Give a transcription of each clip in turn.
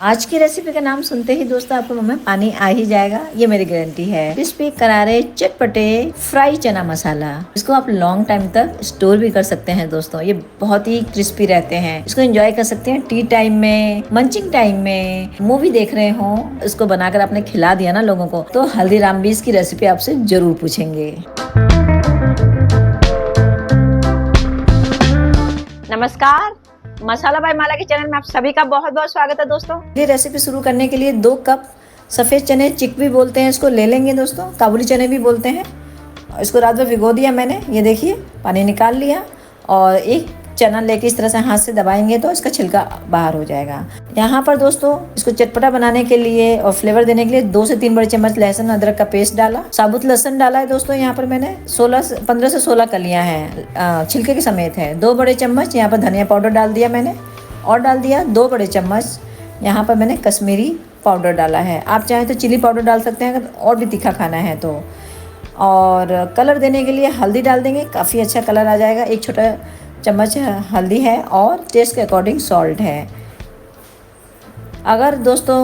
आज की रेसिपी का नाम सुनते ही दोस्तों आपके मुंह में पानी आ ही जाएगा, ये मेरी गारंटी है। क्रिस्पी करारे चटपटे फ्राई चना मसाला, इसको आप लॉन्ग टाइम तक स्टोर भी कर सकते हैं दोस्तों। ये बहुत ही क्रिस्पी रहते हैं, इसको एंजॉय कर सकते हैं टी टाइम में, मंचिंग टाइम में, मूवी देख रहे हो, इसको बनाकर आपने खिला दिया ना लोगों को, तो हल्दीराम भी इसकी रेसिपी आपसे जरूर पूछेंगे। नमस्कार, मसाला बाय माला के चैनल में आप सभी का बहुत बहुत स्वागत है दोस्तों। ये रेसिपी शुरू करने के लिए 2 कप सफ़ेद चने, चिक भी बोलते हैं इसको, ले लेंगे दोस्तों, काबुली चने भी बोलते हैं। इसको रात भर भिगो दिया मैंने, ये देखिए पानी निकाल लिया। और एक चना लेके इस तरह से हाथ से दबाएंगे तो इसका छिलका बाहर हो जाएगा। यहाँ पर दोस्तों इसको चटपटा बनाने के लिए और फ्लेवर देने के लिए 2 से 3 बड़े चम्मच लहसुन अदरक का पेस्ट डाला, साबुत लहसुन डाला है दोस्तों। यहाँ पर मैंने 15 से 16 कलियाँ हैं, छिलके के समेत है। 2 बड़े चम्मच यहाँ पर धनिया पाउडर डाल दिया मैंने, और डाल दिया 2 बड़े चम्मच यहाँ पर मैंने कश्मीरी पाउडर डाला है। आप चाहें तो चिली पाउडर डाल सकते हैं अगर और भी तीखा खाना है तो। और कलर देने के लिए हल्दी डाल देंगे, काफ़ी अच्छा कलर आ जाएगा। 1 छोटा चम्मच हल्दी है और टेस्ट के अकॉर्डिंग सॉल्ट है। अगर दोस्तों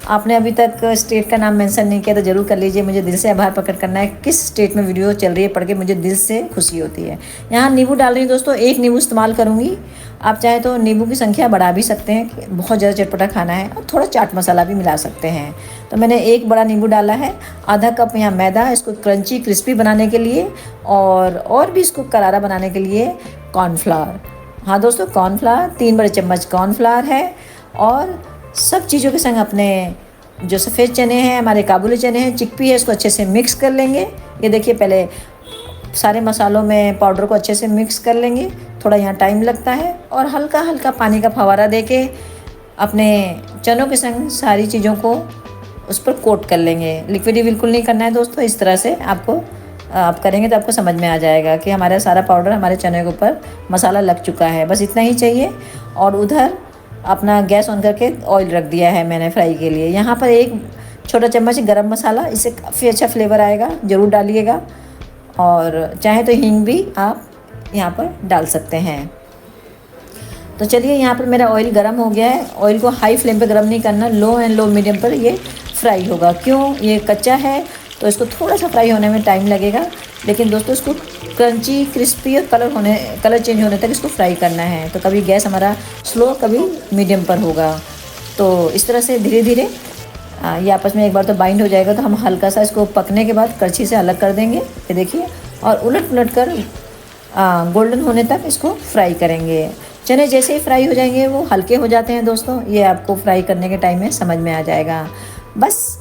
आपने अभी तक स्टेट का नाम मेंशन नहीं किया तो ज़रूर कर लीजिए, मुझे दिल से आभार प्रकट करना है। किस स्टेट में वीडियो चल रही है पढ़ के मुझे दिल से खुशी होती है। यहाँ नींबू डाल रही हूँ दोस्तों, 1 नींबू इस्तेमाल करूँगी। आप चाहे तो नींबू की संख्या बढ़ा भी सकते हैं, बहुत ज़्यादा चटपटा खाना है, और थोड़ा चाट मसाला भी मिला सकते हैं। तो मैंने 1 बड़ा नींबू डाला है। आधा कप यहाँ मैदा, इसको क्रंची क्रिस्पी बनाने के लिए, और भी इसको करारा बनाने के लिए कॉर्नफ्लावर। हाँ दोस्तों, कॉर्नफ्लावर 3 बड़े चम्मच कॉर्नफ्लावर है। और सब चीज़ों के संग अपने जो सफ़ेद चने हैं, हमारे काबुली चने हैं, चिकपी है, इसको अच्छे से मिक्स कर लेंगे। ये देखिए पहले सारे मसालों में पाउडर को अच्छे से मिक्स कर लेंगे, थोड़ा यहाँ टाइम लगता है। और हल्का हल्का पानी का फवारा देके अपने चनों के संग सारी चीज़ों को उस पर कोट कर लेंगे। लिक्विडी बिल्कुल नहीं करना है दोस्तों, इस तरह से आप करेंगे तो आपको समझ में आ जाएगा कि हमारा सारा पाउडर हमारे चने के ऊपर मसाला लग चुका है। बस इतना ही चाहिए। और उधर अपना गैस ऑन करके ऑयल रख दिया है मैंने फ्राई के लिए। यहाँ पर 1 छोटा चम्मच गरम मसाला, इससे काफ़ी अच्छा फ्लेवर आएगा, ज़रूर डालिएगा। और चाहे तो हींग भी आप यहाँ पर डाल सकते हैं। तो चलिए, यहाँ पर मेरा ऑयल गर्म हो गया है। ऑयल को हाई फ्लेम पे गर्म नहीं करना, लो एंड लो मीडियम पर ये फ्राई होगा। क्यों, ये कच्चा है तो इसको थोड़ा सा फ्राई होने में टाइम लगेगा, लेकिन दोस्तों इसको क्रंची क्रिस्पी और कलर चेंज होने तक इसको फ्राई करना है। तो कभी गैस हमारा स्लो, कभी मीडियम पर होगा। तो इस तरह से धीरे धीरे ये आपस में एक बार तो बाइंड हो जाएगा। तो हम हल्का सा इसको पकने के बाद करछी से अलग कर देंगे, ये देखिए। और उलट पुलट कर गोल्डन होने तक इसको फ्राई करेंगे। चने जैसे ही फ्राई हो जाएंगे वो हल्के हो जाते हैं दोस्तों, ये आपको फ्राई करने के टाइम में समझ में आ जाएगा। बस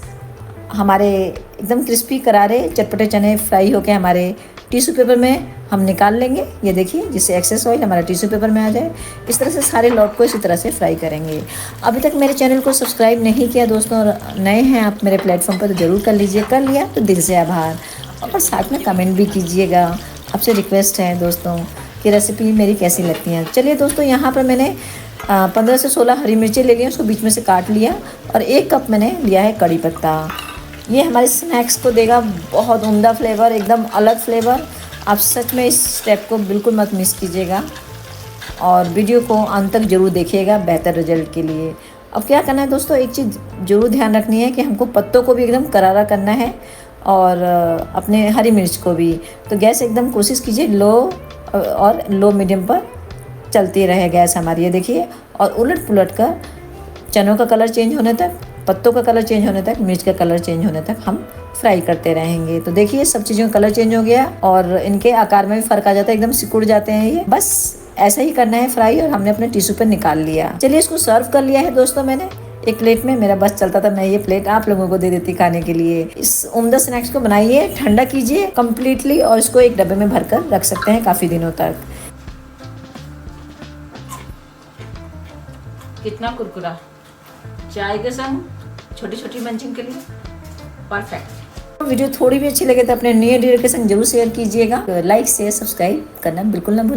हमारे एकदम क्रिस्पी करारे चटपटे चने फ्राई होके हमारे टिश्यू पेपर में हम निकाल लेंगे, ये देखिए, जिससे एक्सेस ऑयल हमारा टिश्यू पेपर में आ जाए। इस तरह से सारे लौट को इसी तरह से फ्राई करेंगे। अभी तक मेरे चैनल को सब्सक्राइब नहीं किया दोस्तों, और नए हैं आप मेरे प्लेटफॉर्म पर, तो ज़रूर कर लीजिए। कर लिया तो दिल से आभार, और साथ में कमेंट भी कीजिएगा। आपसे रिक्वेस्ट है दोस्तों कि रेसिपी मेरी कैसी लगती है। चलिए दोस्तों, यहाँ पर मैंने 15 से 16 हरी मिर्चें ले ली, उसको बीच में से काट लिया। और 1 कप मैंने लिया है कड़ी पत्ता। ये हमारे स्नैक्स को देगा बहुत उम्दा फ्लेवर, एकदम अलग फ्लेवर। आप सच में इस स्टेप को बिल्कुल मत मिस कीजिएगा, और वीडियो को अंत तक जरूर देखिएगा बेहतर रिजल्ट के लिए। अब क्या करना है दोस्तों, एक चीज़ ज़रूर ध्यान रखनी है कि हमको पत्तों को भी एकदम करारा करना है, और अपने हरी मिर्च को भी। तो गैस एकदम कोशिश कीजिए लो और लो मीडियम पर चलती रहे गैस हमारी, ये देखिए। और उलट पुलट कर चनों का कलर चेंज होने तक, पत्तों का कलर चेंज होने तक, मिर्च का कलर चेंज होने तक हम फ्राई करते रहेंगे। तो देखिए सब चीज़ों का कलर चेंज हो गया, और इनके आकार में भी फ़र्क आ जाता है, एकदम सिकुड़ जाते हैं ये। बस ऐसा ही करना है फ्राई, और हमने अपने टिश्यू पर निकाल लिया। चलिए, इसको सर्व कर लिया है दोस्तों मैंने एक प्लेट में। मेरा बस चलता था, मैं ये प्लेट आप लोगों को दे देती खाने के लिए। इस उम्दा स्नैक्स को बनाइए, ठंडा कीजिए कम्प्लीटली, और इसको एक डब्बे में भर कर रख सकते हैं काफ़ी दिनों तक। कितना कुरकुरा, चाय के संग, छोटी छोटी मंचिंग के लिए परफेक्ट। वीडियो थोड़ी भी अच्छी लगे तो अपने नियर डियर के संग जरूर शेयर कीजिएगा। लाइक शेयर सब्सक्राइब करना बिल्कुल ना भूलें।